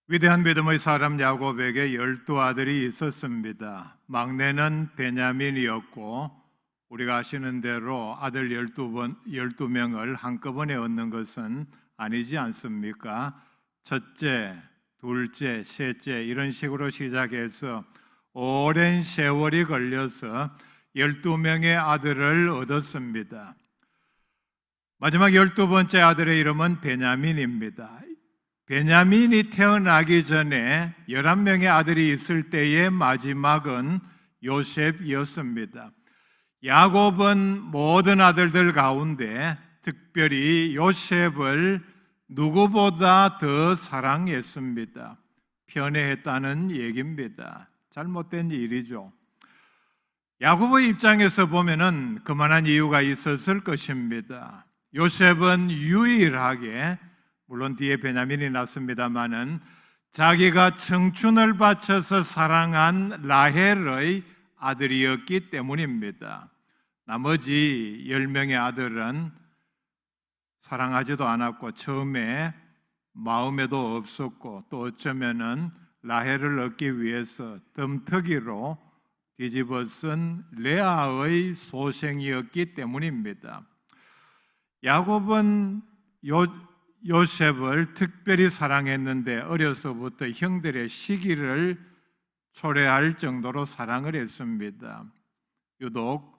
위대한 믿음의 사람 야곱에게 12아들이 있었습니다. 막내는 베냐민이었고, 우리가 아시는 대로 아들 12명을 한꺼번에 얻는 것은 아니지 않습니까? 첫째, 둘째, 셋째 이런 식으로 시작해서 오랜 세월이 걸려서 12명의 아들을 얻었습니다. 마지막 12번째 아들의 이름은 베냐민입니다. 베냐민이 태어나기 전에 11명의 아들이 있을 때의 마지막은 요셉이었습니다. 야곱은 모든 아들들 가운데 특별히 요셉을 누구보다 더 사랑했습니다. 편애했다는 얘기입니다. 잘못된 일이죠. 야곱의 입장에서 보면은 그만한 이유가 있었을 것입니다. 요셉은 유일하게, 물론 뒤에 베냐민이 났습니다마는, 자기가 청춘을 바쳐서 사랑한 라헬의 아들이었기 때문입니다. 나머지 10명의 아들은 사랑하지도 않았고 처음에 마음에도 없었고, 또 어쩌면은 라헬을 얻기 위해서 덤터기로 뒤집어 쓴 레아의 소생이었기 때문입니다. 야곱은 요셉을 특별히 사랑했는데 어려서부터 형들의 시기를 초래할 정도로 사랑을 했습니다. 유독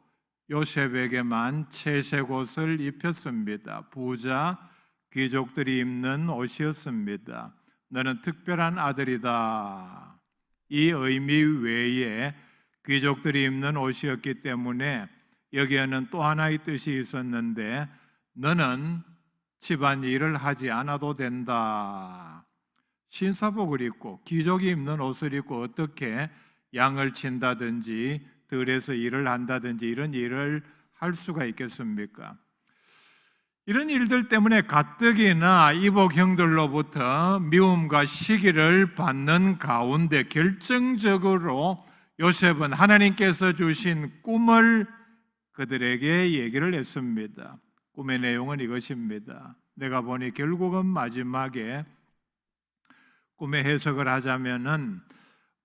요셉에게만 채색 옷을 입혔습니다. 부자 귀족들이 입는 옷이었습니다. 너는 특별한 아들이다. 이 의미 외에 귀족들이 입는 옷이었기 때문에 여기에는 또 하나의 뜻이 있었는데, 너는 집안일을 하지 않아도 된다. 신사복을 입고 귀족이 입는 옷을 입고 어떻게 양을 친다든지 들에서 일을 한다든지 이런 일을 할 수가 있겠습니까? 이런 일들 때문에 가뜩이나 이복 형들로부터 미움과 시기를 받는 가운데 결정적으로 요셉은 하나님께서 주신 꿈을 그들에게 얘기를 했습니다. 꿈의 내용은 이것입니다. 내가 보니 결국은 마지막에 꿈의 해석을 하자면은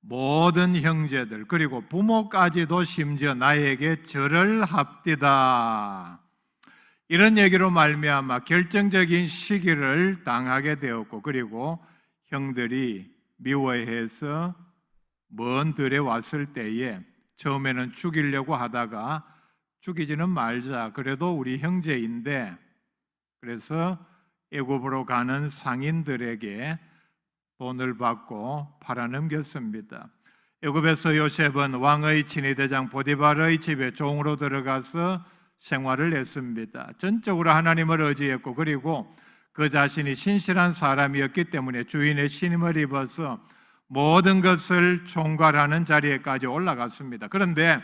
모든 형제들 그리고 부모까지도 심지어 나에게 절을 합디다. 이런 얘기로 말미암아 결정적인 시기를 당하게 되었고, 그리고 형들이 미워해서 먼 들에 왔을 때에 처음에는 죽이려고 하다가 죽이지는 말자, 그래도 우리 형제인데, 그래서 애굽으로 가는 상인들에게 돈을 받고 팔아넘겼습니다. 애굽에서 요셉은 왕의 친위대장 보디발의 집에 종으로 들어가서 생활을 했습니다. 전적으로 하나님을 의지했고, 그리고 그 자신이 신실한 사람이었기 때문에 주인의 신임을 입어서 모든 것을 총괄하는 자리에까지 올라갔습니다. 그런데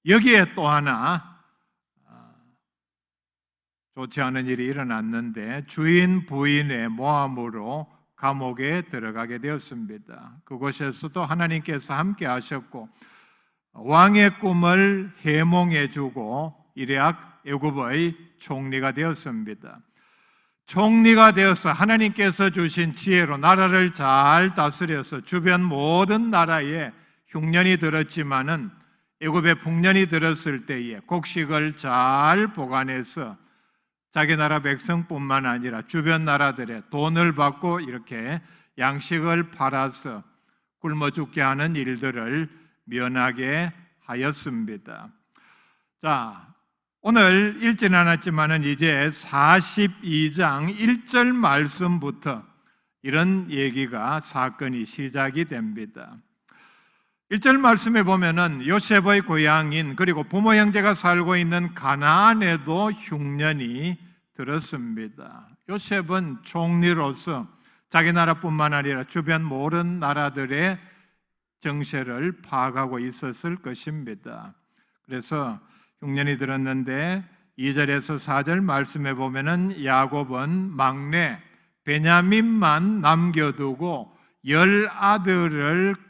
여기에 또 하나 좋지 않은 일이 일어났는데, 주인 부인의 모함으로 감옥에 들어가게 되었습니다. 그곳에서도 하나님께서 함께 하셨고 왕의 꿈을 해몽해 주고 이레악 애굽의 총리가 되었습니다. 총리가 되어서 하나님께서 주신 지혜로 나라를 잘 다스려서 주변 모든 나라에 흉년이 들었지만은 애굽에 풍년이 들었을 때에 곡식을 잘 보관해서 자기 나라 백성뿐만 아니라 주변 나라들의 돈을 받고 이렇게 양식을 팔아서 굶어 죽게 하는 일들을 면하게 하였습니다. 자, 오늘 읽지는 않았지만은 이제 42장 1절 말씀부터 이런 얘기가, 사건이 시작이 됩니다. 1절 말씀에 보면은 요셉의 고향인, 그리고 부모 형제가 살고 있는 가나안에도 흉년이 들었습니다. 요셉은 총리로서 자기 나라뿐만 아니라 주변 모든 나라들의 정세를 파악하고 있었을 것입니다. 그래서 흉년이 들었는데 2절에서 4절 말씀에 보면은 야곱은 막내 베냐민만 남겨두고 10아들을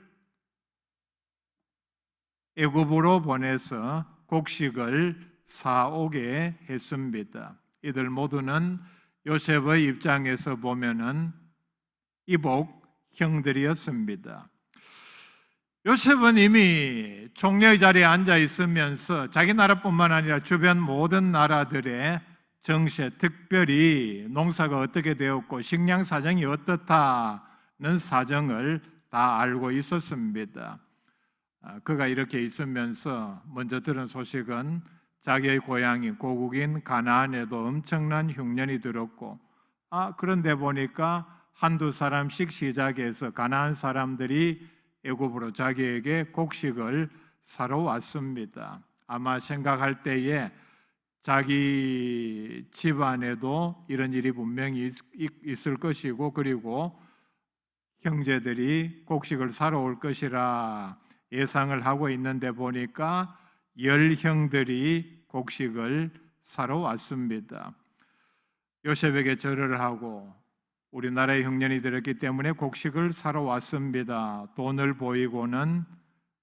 애굽으로 보내서 곡식을 사오게 했습니다. 이들 모두는 요셉의 입장에서 보면은 이복 형들이었습니다. 요셉은 이미 총리의 자리에 앉아 있으면서 자기 나라뿐만 아니라 주변 모든 나라들의 정세, 특별히 농사가 어떻게 되었고 식량 사정이 어떻다는 사정을 다 알고 있었습니다. 그가 이렇게 있으면서 먼저 들은 소식은 자기의 고향인 고국인 가나안에도 엄청난 흉년이 들었고, 그런데 보니까 한두 사람씩 시작해서 가나안 사람들이 애굽으로 자기에게 곡식을 사러 왔습니다. 아마 생각할 때에 자기 집안에도 이런 일이 분명히 있을 것이고, 그리고 형제들이 곡식을 사러 올 것이라 예상을 하고 있는데 보니까 10형들이 곡식을 사러 왔습니다. 요셉에게 절을 하고 우리나라의 흉년이 들었기 때문에 곡식을 사러 왔습니다. 돈을 보이고는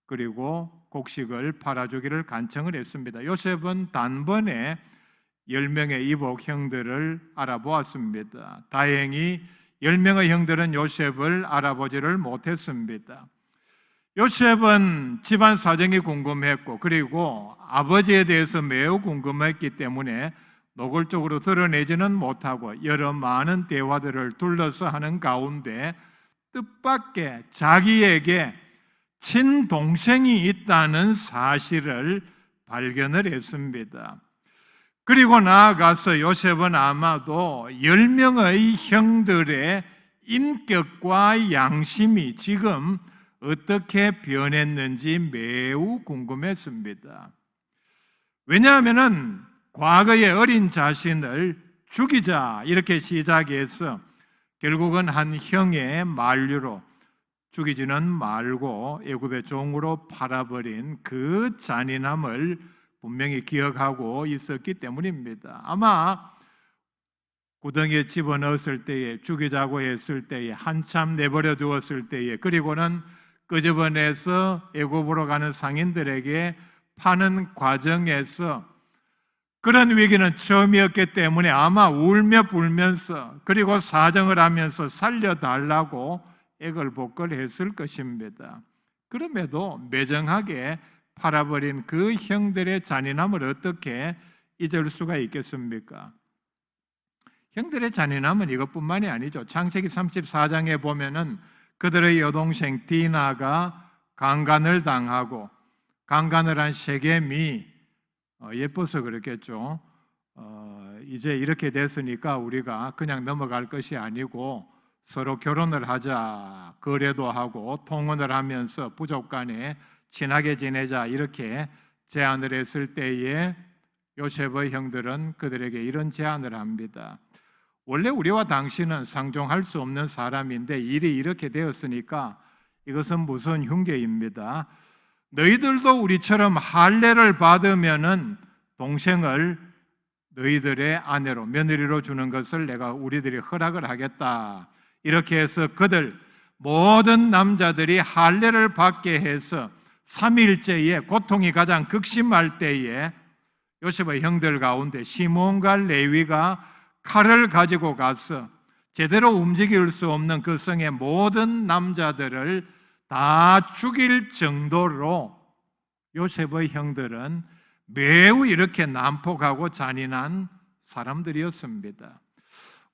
그리고 곡식을 팔아주기를 간청을 했습니다. 요셉은 단번에 10명의 이복 형들을 알아보았습니다. 다행히 10명의 형들은 요셉을 알아보지를 못했습니다. 요셉은 집안 사정이 궁금했고, 그리고 아버지에 대해서 매우 궁금했기 때문에 노골적으로 드러내지는 못하고 여러 많은 대화들을 둘러서 하는 가운데 뜻밖의 자기에게 친동생이 있다는 사실을 발견을 했습니다. 그리고 나아가서 요셉은 아마도 10명의 형들의 인격과 양심이 지금 어떻게 변했는지 매우 궁금했습니다. 왜냐하면 과거의 어린 자신을 죽이자 이렇게 시작해서 결국은 한 형의 만류로 죽이지는 말고 애굽의 종으로 팔아버린 그 잔인함을 분명히 기억하고 있었기 때문입니다. 아마 구덩이에 집어넣었을 때에, 죽이자고 했을 때에, 한참 내버려 두었을 때에, 그리고는 끄집어내서 애굽으로 가는 상인들에게 파는 과정에서 그런 위기는 처음이었기 때문에 아마 울며 불면서 그리고 사정을 하면서 살려달라고 애걸복걸했을 것입니다. 그럼에도 매정하게 팔아버린 그 형들의 잔인함을 어떻게 잊을 수가 있겠습니까? 형들의 잔인함은 이것뿐만이 아니죠. 창세기 34장에 보면은 그들의 여동생 디나가 강간을 당하고, 강간을 한 세겜이 예뻐서 그렇겠죠. 이제 이렇게 됐으니까 우리가 그냥 넘어갈 것이 아니고 서로 결혼을 하자, 거래도 하고 통혼을 하면서 부족 간에 친하게 지내자, 이렇게 제안을 했을 때에 요셉의 형들은 그들에게 이런 제안을 합니다. 원래 우리와 당신은 상종할 수 없는 사람인데 일이 이렇게 되었으니까 이것은 무슨 흉계입니다. 너희들도 우리처럼 할례를 받으면은 동생을 너희들의 아내로, 며느리로 주는 것을 내가 우리들이 허락을 하겠다. 이렇게 해서 그들 모든 남자들이 할례를 받게 해서 3일째에 고통이 가장 극심할 때에 요셉의 형들 가운데 시몬과 레위가 칼을 가지고 가서 제대로 움직일 수 없는 그 성의 모든 남자들을 다 죽일 정도로 요셉의 형들은 매우 이렇게 난폭하고 잔인한 사람들이었습니다.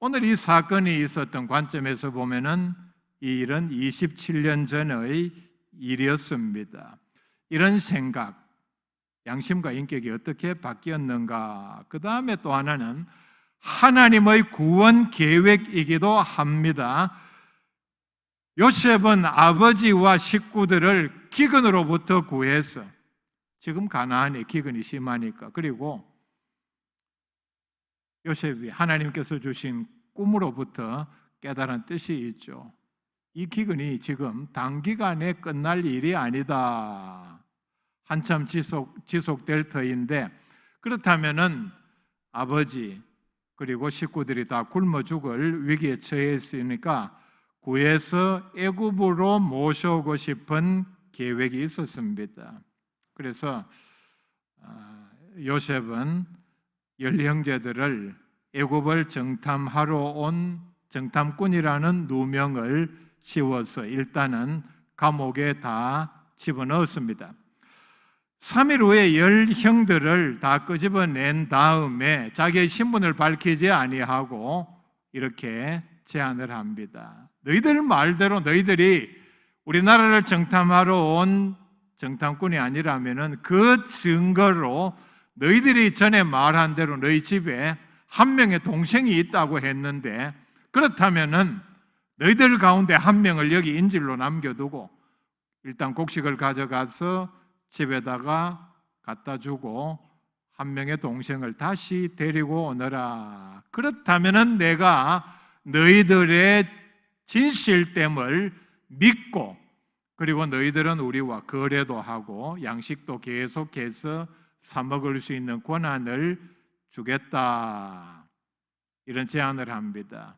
오늘 이 사건이 있었던 관점에서 보면은 이 일은 27년 전의 일이었습니다. 이런 생각, 양심과 인격이 어떻게 바뀌었는가? 그 다음에 또 하나는 하나님의 구원 계획이기도 합니다. 요셉은 아버지와 식구들을 기근으로부터 구해서, 지금 가나안에 기근이 심하니까, 그리고 요셉이 하나님께서 주신 꿈으로부터 깨달은 뜻이 있죠. 이 기근이 지금 단기간에 끝날 일이 아니다. 한참 지속될 터인데, 그렇다면은 아버지 그리고 식구들이 다 굶어 죽을 위기에 처해 있으니까 구해서 애굽으로 모셔오고 싶은 계획이 있었습니다. 그래서 요셉은 10형제들을 애굽을 정탐하러 온 정탐꾼이라는 누명을 씌워서 일단은 감옥에 다 집어넣었습니다. 3일 후에 10형들을 다 끄집어낸 다음에 자기의 신분을 밝히지 아니하고 이렇게 제안을 합니다. 너희들 말대로 너희들이 우리나라를 정탐하러 온 정탐꾼이 아니라면은 그 증거로 너희들이 전에 말한 대로 너희 집에 한 명의 동생이 있다고 했는데, 그렇다면은 너희들 가운데 한 명을 여기 인질로 남겨두고 일단 곡식을 가져가서 집에다가 갖다 주고 한 명의 동생을 다시 데리고 오너라. 그렇다면은 내가 너희들의 진실됨을 믿고, 그리고 너희들은 우리와 거래도 하고 양식도 계속해서 사 먹을 수 있는 권한을 주겠다. 이런 제안을 합니다.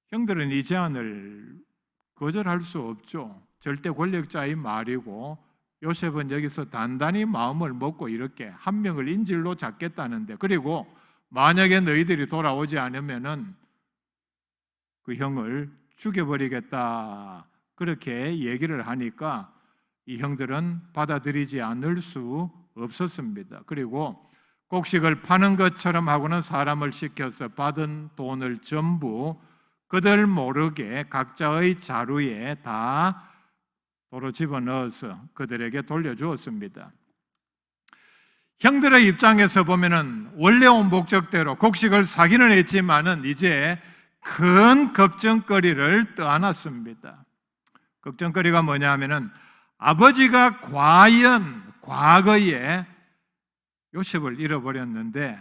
형들은 이 제안을 거절할 수 없죠. 절대 권력자의 말이고, 요셉은 여기서 단단히 마음을 먹고 이렇게 한 명을 인질로 잡겠다는데, 그리고 만약에 너희들이 돌아오지 않으면은 그 형을 죽여버리겠다, 그렇게 얘기를 하니까 이 형들은 받아들이지 않을 수 없었습니다. 그리고 곡식을 파는 것처럼 하고는 사람을 시켜서 받은 돈을 전부 그들 모르게 각자의 자루에 다 도로 집어넣어서 그들에게 돌려주었습니다. 형들의 입장에서 보면은 원래 온 목적대로 곡식을 사기는 했지만은 이제 큰 걱정거리를 떠안았습니다. 걱정거리가 뭐냐 하면은 아버지가 과연 과거에 요셉을 잃어버렸는데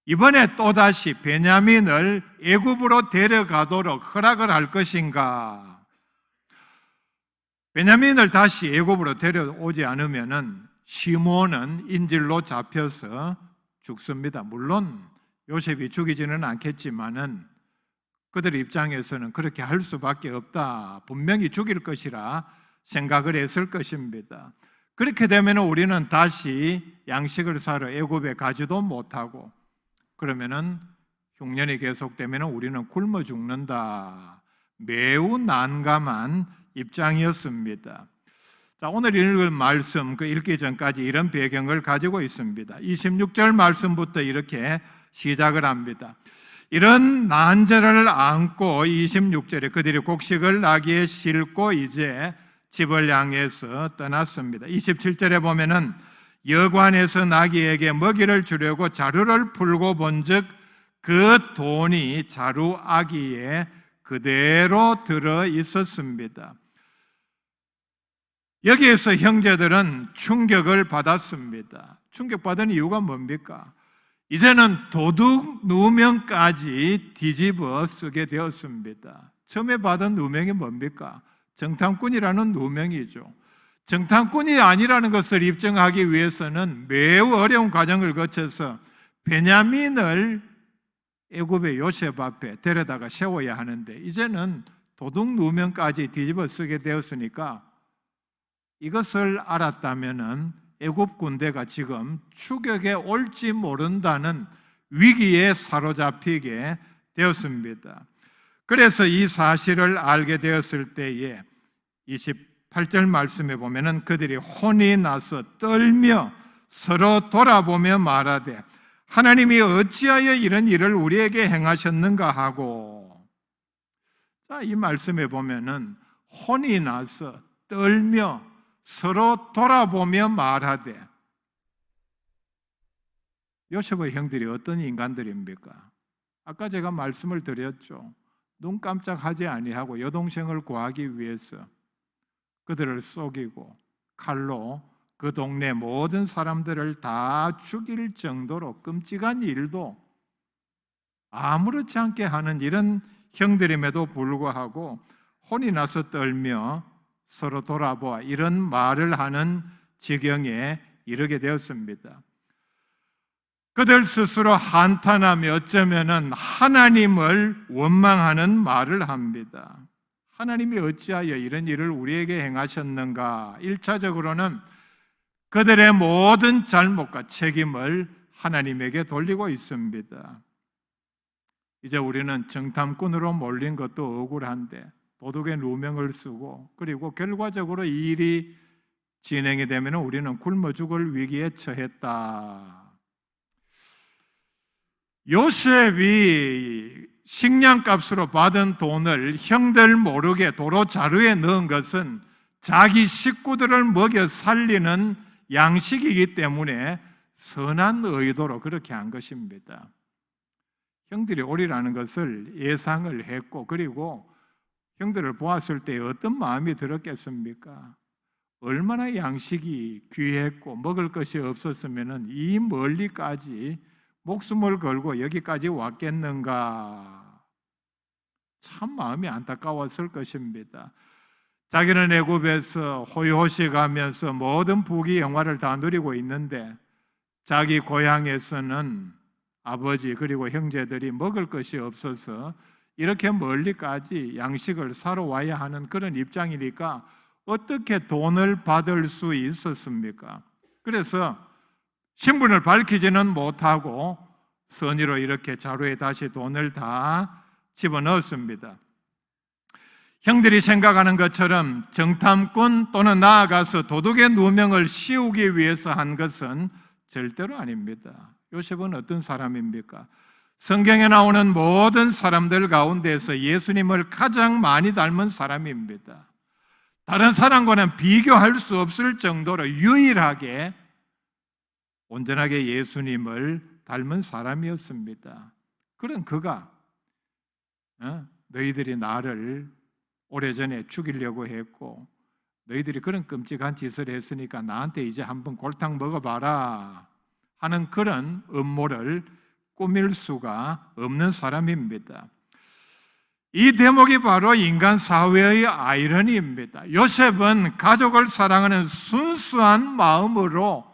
이번에 또다시 베냐민을 애굽으로 데려가도록 허락을 할 것인가? 베냐민을 다시 애굽으로 데려오지 않으면은 시몬은 인질로 잡혀서 죽습니다. 물론 요셉이 죽이지는 않겠지만은 그들 입장에서는 그렇게 할 수밖에 없다. 분명히 죽일 것이라 생각을 했을 것입니다. 그렇게 되면 우리는 다시 양식을 사러 애굽에 가지도 못하고, 그러면은 흉년이 계속되면 우리는 굶어 죽는다. 매우 난감한 입장이었습니다. 자, 오늘 읽을 말씀 그 읽기 전까지 이런 배경을 가지고 있습니다. 26절 말씀부터 이렇게 시작을 합니다. 이런 난제를 안고 26절에 그들이 곡식을 나귀에 싣고 이제 집을 향해서 떠났습니다. 27절에 보면은 여관에서 나귀에게 먹이를 주려고 자루를 풀고 본즉 그 돈이 자루 아기에 그대로 들어 있었습니다. 여기에서 형제들은 충격을 받았습니다. 충격받은 이유가 뭡니까? 이제는 도둑 누명까지 뒤집어 쓰게 되었습니다. 처음에 받은 누명이 뭡니까? 정탐꾼이라는 누명이죠. 정탐꾼이 아니라는 것을 입증하기 위해서는 매우 어려운 과정을 거쳐서 베냐민을 애굽의 요셉 앞에 데려다가 세워야 하는데, 이제는 도둑 누명까지 뒤집어 쓰게 되었으니까 이것을 알았다면은 애굽 군대가 지금 추격에 올지 모른다는 위기에 사로잡히게 되었습니다. 그래서 이 사실을 알게 되었을 때에 28절 말씀에 보면은 그들이 혼이 나서 떨며 서로 돌아보며 말하되 하나님이 어찌하여 이런 일을 우리에게 행하셨는가 하고, 자, 이 말씀에 보면은 혼이 나서 떨며 서로 돌아보며 말하되, 요셉의 형들이 어떤 인간들입니까? 아까 제가 말씀을 드렸죠. 눈 깜짝하지 아니하고 여동생을 구하기 위해서 그들을 속이고 칼로 그 동네 모든 사람들을 다 죽일 정도로 끔찍한 일도 아무렇지 않게 하는 이런 형들임에도 불구하고 혼이 나서 떨며 서로 돌아보아 이런 말을 하는 지경에 이르게 되었습니다. 그들 스스로 한탄하며 어쩌면은 하나님을 원망하는 말을 합니다. 하나님이 어찌하여 이런 일을 우리에게 행하셨는가? 1차적으로는 그들의 모든 잘못과 책임을 하나님에게 돌리고 있습니다. 이제 우리는 정탐꾼으로 몰린 것도 억울한데 도둑의 누명을 쓰고, 그리고 결과적으로 이 일이 진행이 되면 우리는 굶어 죽을 위기에 처했다. 요셉이 식량값으로 받은 돈을 형들 모르게 도로 자루에 넣은 것은 자기 식구들을 먹여 살리는 양식이기 때문에 선한 의도로 그렇게 한 것입니다. 형들이 오리라는 것을 예상을 했고, 그리고 형들을 보았을 때 어떤 마음이 들었겠습니까? 얼마나 양식이 귀했고 먹을 것이 없었으면 이 멀리까지 목숨을 걸고 여기까지 왔겠는가? 참 마음이 안타까웠을 것입니다. 자기는 애굽에서 호의호식하면서 모든 부귀 영화를 다 누리고 있는데 자기 고향에서는 아버지 그리고 형제들이 먹을 것이 없어서 이렇게 멀리까지 양식을 사러 와야 하는 그런 입장이니까 어떻게 돈을 받을 수 있었습니까? 그래서 신분을 밝히지는 못하고 선의로 이렇게 자루에 다시 돈을 다 집어넣었습니다. 형들이 생각하는 것처럼 정탐꾼 또는 나아가서 도둑의 누명을 씌우기 위해서 한 것은 절대로 아닙니다. 요셉은 어떤 사람입니까? 성경에 나오는 모든 사람들 가운데서 예수님을 가장 많이 닮은 사람입니다. 다른 사람과는 비교할 수 없을 정도로 유일하게 온전하게 예수님을 닮은 사람이었습니다. 그런 그가 너희들이 나를 오래전에 죽이려고 했고 너희들이 그런 끔찍한 짓을 했으니까 나한테 이제 한번 골탕 먹어봐라 하는 그런 음모를 꾸밀 수가 없는 사람입니다. 이 대목이 바로 인간 사회의 아이러니입니다. 요셉은 가족을 사랑하는 순수한 마음으로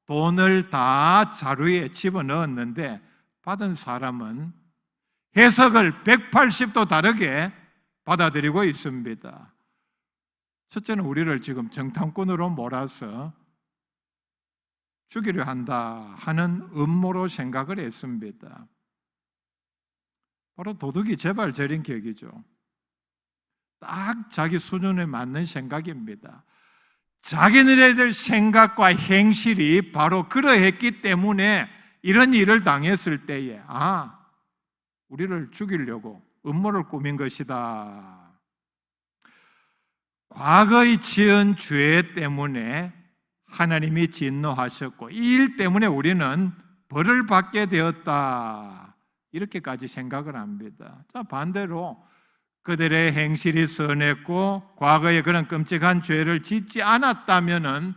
돈을 다 자루에 집어넣었는데 받은 사람은 해석을 180도 다르게 받아들이고 있습니다. 첫째는 우리를 지금 정탐꾼으로 몰아서 죽이려 한다 하는 음모로 생각을 했습니다. 바로 도둑이 제발 저린 격이죠. 딱 자기 수준에 맞는 생각입니다. 자기네들 생각과 행실이 바로 그러했기 때문에 이런 일을 당했을 때에 우리를 죽이려고 음모를 꾸민 것이다. 과거에 지은 죄 때문에 하나님이 진노하셨고 이 일 때문에 우리는 벌을 받게 되었다. 이렇게까지 생각을 합니다. 자, 반대로 그들의 행실이 선했고 과거에 그런 끔찍한 죄를 짓지 않았다면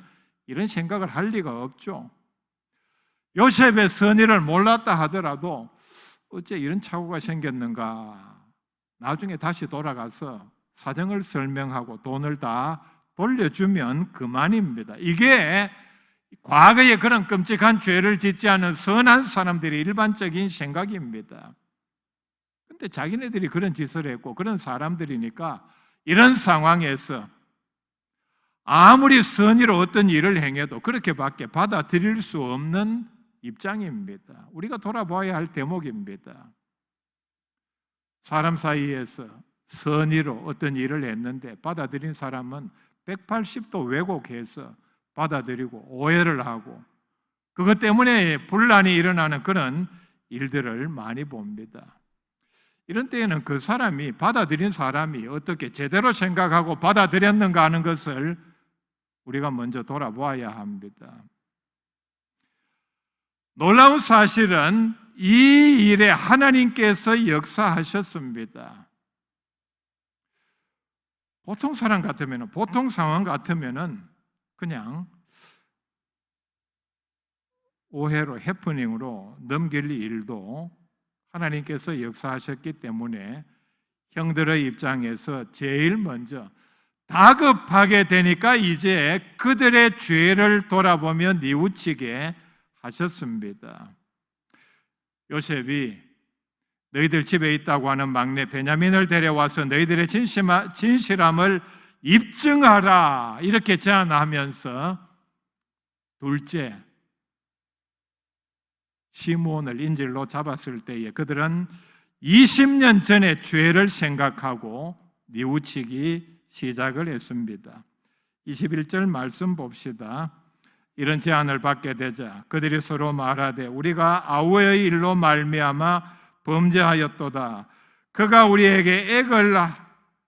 이런 생각을 할 리가 없죠. 요셉의 선의를 몰랐다 하더라도 어째 이런 착오가 생겼는가? 나중에 다시 돌아가서 사정을 설명하고 돈을 다 돌려주면 그만입니다. 이게 과거에 그런 끔찍한 죄를 짓지 않은 선한 사람들의 일반적인 생각입니다. 근데 자기네들이 그런 짓을 했고 그런 사람들이니까 이런 상황에서 아무리 선의로 어떤 일을 행해도 그렇게밖에 받아들일 수 없는 입장입니다. 우리가 돌아봐야 할 대목입니다. 사람 사이에서 선의로 어떤 일을 했는데 받아들인 사람은 180도 왜곡해서 받아들이고 오해를 하고 그것 때문에 분란이 일어나는 그런 일들을 많이 봅니다. 이런 때에는 그 사람이 받아들인 사람이 어떻게 제대로 생각하고 받아들였는가 하는 것을 우리가 먼저 돌아보아야 합니다. 놀라운 사실은 이 일에 하나님께서 역사하셨습니다. 보통 사람 같으면, 보통 상황 같으면은 그냥 오해로, 해프닝으로 넘길 일도 하나님께서 역사하셨기 때문에 형들의 입장에서 제일 먼저 다급하게 되니까 이제 그들의 죄를 돌아보며 뉘우치게 하셨습니다. 요셉이 너희들 집에 있다고 하는 막내 베냐민을 데려와서 너희들의 진실함을 입증하라 이렇게 제안하면서 둘째 시므온을 인질로 잡았을 때에 그들은 20년 전의 죄를 생각하고 뉘우치기 시작을 했습니다. 21절 말씀 봅시다. 이런 제안을 받게 되자 그들이 서로 말하되 우리가 아우의 일로 말미암아 범죄하였도다. 그가 우리에게 액을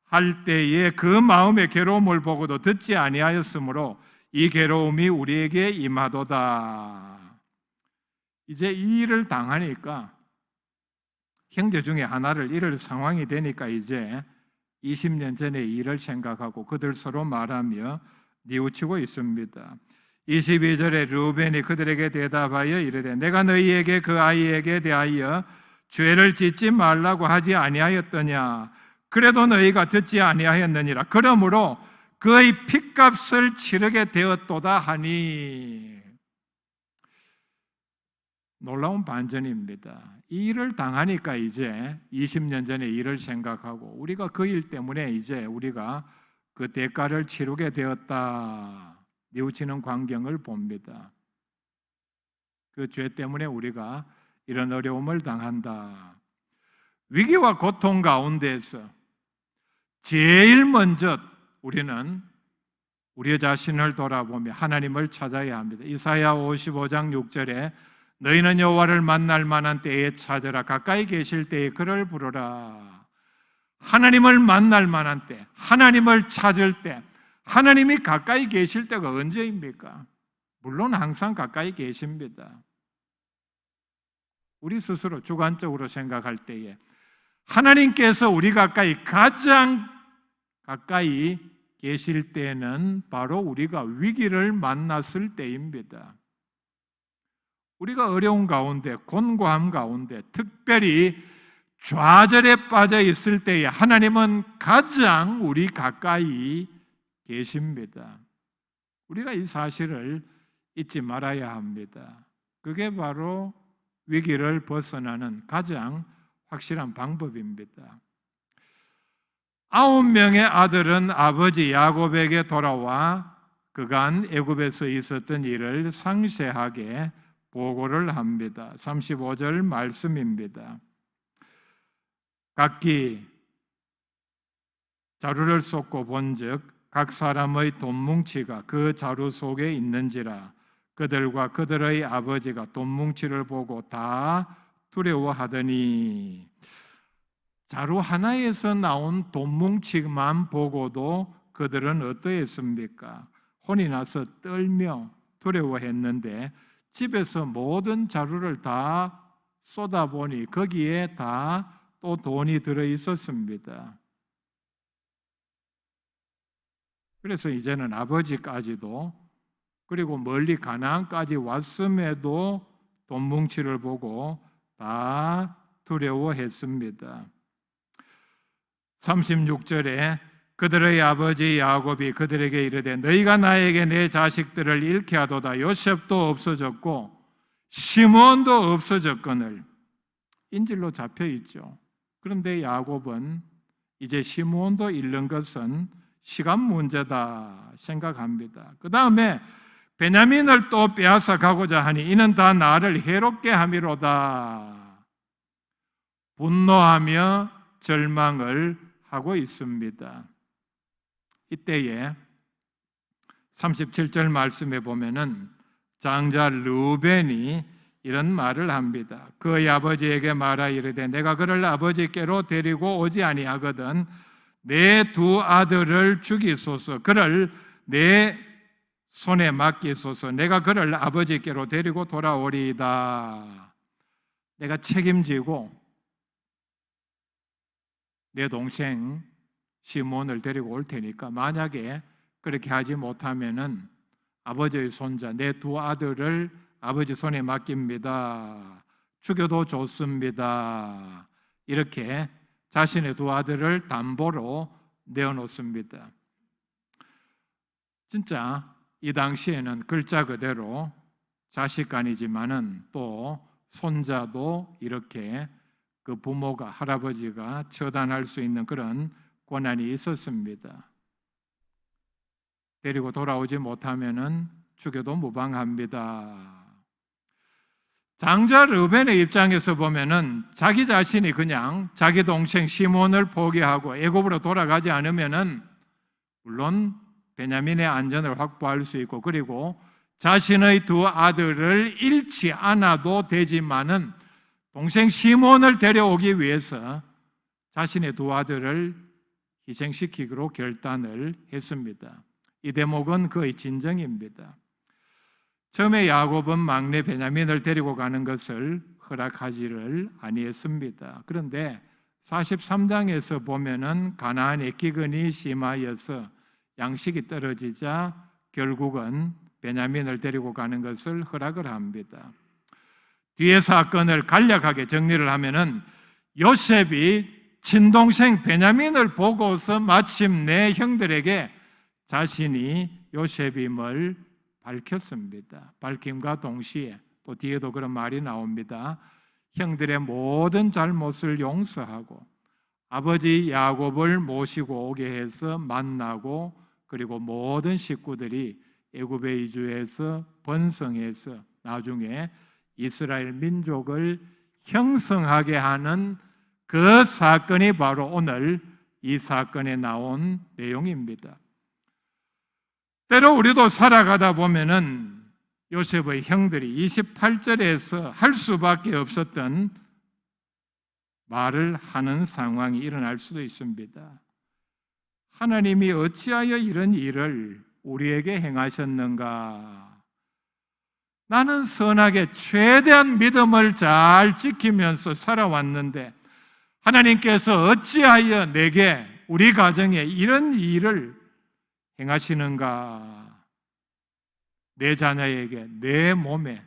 할 때에 그 마음의 괴로움을 보고도 듣지 아니하였으므로 이 괴로움이 우리에게 임하도다. 이제 이 일을 당하니까 형제 중에 하나를 잃을 상황이 되니까 이제 20년 전의 일을 생각하고 그들 서로 말하며 뉘우치고 있습니다. 22절에 르우벤이 그들에게 대답하여 이르되 내가 너희에게 그 아이에게 대하여 죄를 짓지 말라고 하지 아니하였더냐. 그래도 너희가 듣지 아니하였느니라. 그러므로 그의 핏값을 치르게 되었도다 하니. 놀라운 반전입니다. 이 일을 당하니까 이제 20년 전의 일을 생각하고 우리가 그 일 때문에 이제 우리가 그 대가를 치르게 되었다. 뉘우치는 광경을 봅니다. 그 죄 때문에 우리가 이런 어려움을 당한다. 위기와 고통 가운데에서 제일 먼저 우리는 우리 자신을 돌아보며 하나님을 찾아야 합니다. 이사야 55장 6절에 너희는 여호와를 만날 만한 때에 찾으라. 가까이 계실 때에 그를 부르라. 하나님을 만날 만한 때, 하나님을 찾을 때, 하나님이 가까이 계실 때가 언제입니까? 물론 항상 가까이 계십니다. 우리 스스로 주관적으로 생각할 때에 하나님께서 우리 가장 가까이 계실 때는 바로 우리가 위기를 만났을 때입니다. 우리가 어려운 가운데, 곤고함 가운데, 특별히 좌절에 빠져 있을 때에 하나님은 가장 우리 가까이 계십니다. 우리가 이 사실을 잊지 말아야 합니다. 그게 바로 위기를 벗어나는 가장 확실한 방법입니다. 9명의 아들은 아버지 야곱에게 돌아와 그간 애굽에서 있었던 일을 상세하게 보고를 합니다. 35절 말씀입니다. 각기 자루를 쏟고 본즉 각 사람의 돈뭉치가 그 자루 속에 있는지라 그들과 그들의 아버지가 돈뭉치를 보고 다 두려워하더니. 자루 하나에서 나온 돈뭉치만 보고도 그들은 어떠했습니까? 혼이 나서 떨며 두려워했는데 집에서 모든 자루를 다 쏟아보니 거기에 다 또 돈이 들어있었습니다. 그래서 이제는 아버지까지도 그리고 멀리 가나안까지 왔음에도 돈뭉치를 보고 다 두려워했습니다. 36절에 그들의 아버지 야곱이 그들에게 이르되 너희가 나에게 내 자식들을 잃게 하도다. 요셉도 없어졌고 시몬도 없어졌거늘. 인질로 잡혀 있죠. 그런데 야곱은 이제 시몬도 잃는 것은 시간 문제다 생각합니다. 그 다음에 베냐민을 또 빼앗아 가고자 하니 이는 다 나를 해롭게 함이로다. 분노하며 절망을 하고 있습니다. 이때에 37절 말씀에 보면은 장자 르우벤이 이런 말을 합니다. 그의 아버지에게 말하 이르되 내가 그를 아버지께로 데리고 오지 아니하거든 내 두 아들을 죽이소서. 그를 내 손에 맡기소서. 내가 그를 아버지께로 데리고 돌아오리이다. 내가 책임지고 내 동생 시몬을 데리고 올 테니까 만약에 그렇게 하지 못하면은 아버지의 손자 내 두 아들을 아버지 손에 맡깁니다. 죽여도 좋습니다. 이렇게 자신의 두 아들을 담보로 내어놓습니다. 진짜 이 당시에는 글자 그대로 자식간이지만은 또 손자도 이렇게 그 부모가 할아버지가 처단할 수 있는 그런 권한이 있었습니다. 데리고 돌아오지 못하면은 죽여도 무방합니다. 장자 르벤의 입장에서 보면은 자기 자신이 그냥 자기 동생 시몬을 포기하고 애굽으로 돌아가지 않으면은 물론 베냐민의 안전을 확보할 수 있고, 그리고 자신의 두 아들을 잃지 않아도 되지만은 동생 시몬을 데려오기 위해서 자신의 두 아들을 희생시키기로 결단을 했습니다. 이 대목은 그의 진정입니다. 처음에 야곱은 막내 베냐민을 데리고 가는 것을 허락하지를 아니했습니다. 그런데 43장에서 보면은 가나안의 기근이 심하여서 양식이 떨어지자 결국은 베냐민을 데리고 가는 것을 허락을 합니다. 뒤의 사건을 간략하게 정리를 하면은 요셉이 친동생 베냐민을 보고서 마침내 형들에게 자신이 요셉임을 밝혔습니다. 밝힘과 동시에 또 뒤에도 그런 말이 나옵니다. 형들의 모든 잘못을 용서하고 아버지 야곱을 모시고 오게 해서 만나고, 그리고 모든 식구들이 애굽에 이주해서 번성해서 나중에 이스라엘 민족을 형성하게 하는 그 사건이 바로 오늘 이 사건에 나온 내용입니다. 때로 우리도 살아가다 보면은 요셉의 형들이 28절에서 할 수밖에 없었던 말을 하는 상황이 일어날 수도 있습니다. 하나님이 어찌하여 이런 일을 우리에게 행하셨는가? 나는 선하게 최대한 믿음을 잘 지키면서 살아왔는데 하나님께서 어찌하여 내게, 우리 가정에 이런 일을 행하시는가? 내 자녀에게, 내 몸에,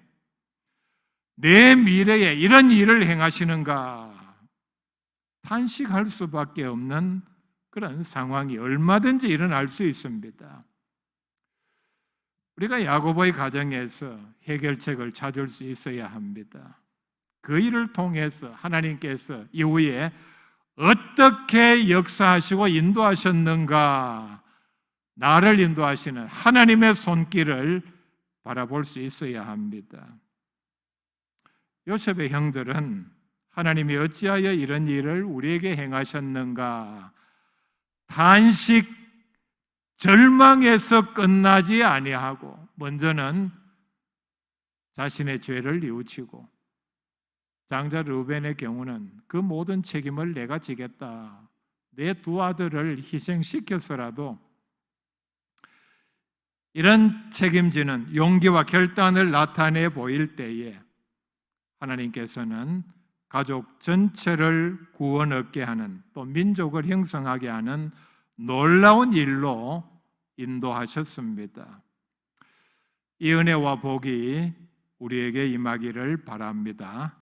내 미래에 이런 일을 행하시는가? 탄식할 수밖에 없는 그런 상황이 얼마든지 일어날 수 있습니다. 우리가 야고보의 가정에서 해결책을 찾을 수 있어야 합니다. 그 일을 통해서 하나님께서 이후에 어떻게 역사하시고 인도하셨는가, 나를 인도하시는 하나님의 손길을 바라볼 수 있어야 합니다. 요셉의 형들은 하나님이 어찌하여 이런 일을 우리에게 행하셨는가, 단식, 절망에서 끝나지 아니하고 먼저는 자신의 죄를 뉘우치고, 장자 르벤의 경우는 그 모든 책임을 내가 지겠다, 내 두 아들을 희생시켜서라도 이런 책임지는 용기와 결단을 나타내 보일 때에 하나님께서는 가족 전체를 구원 얻게 하는, 또 민족을 형성하게 하는 놀라운 일로 인도하셨습니다. 이 은혜와 복이 우리에게 임하기를 바랍니다.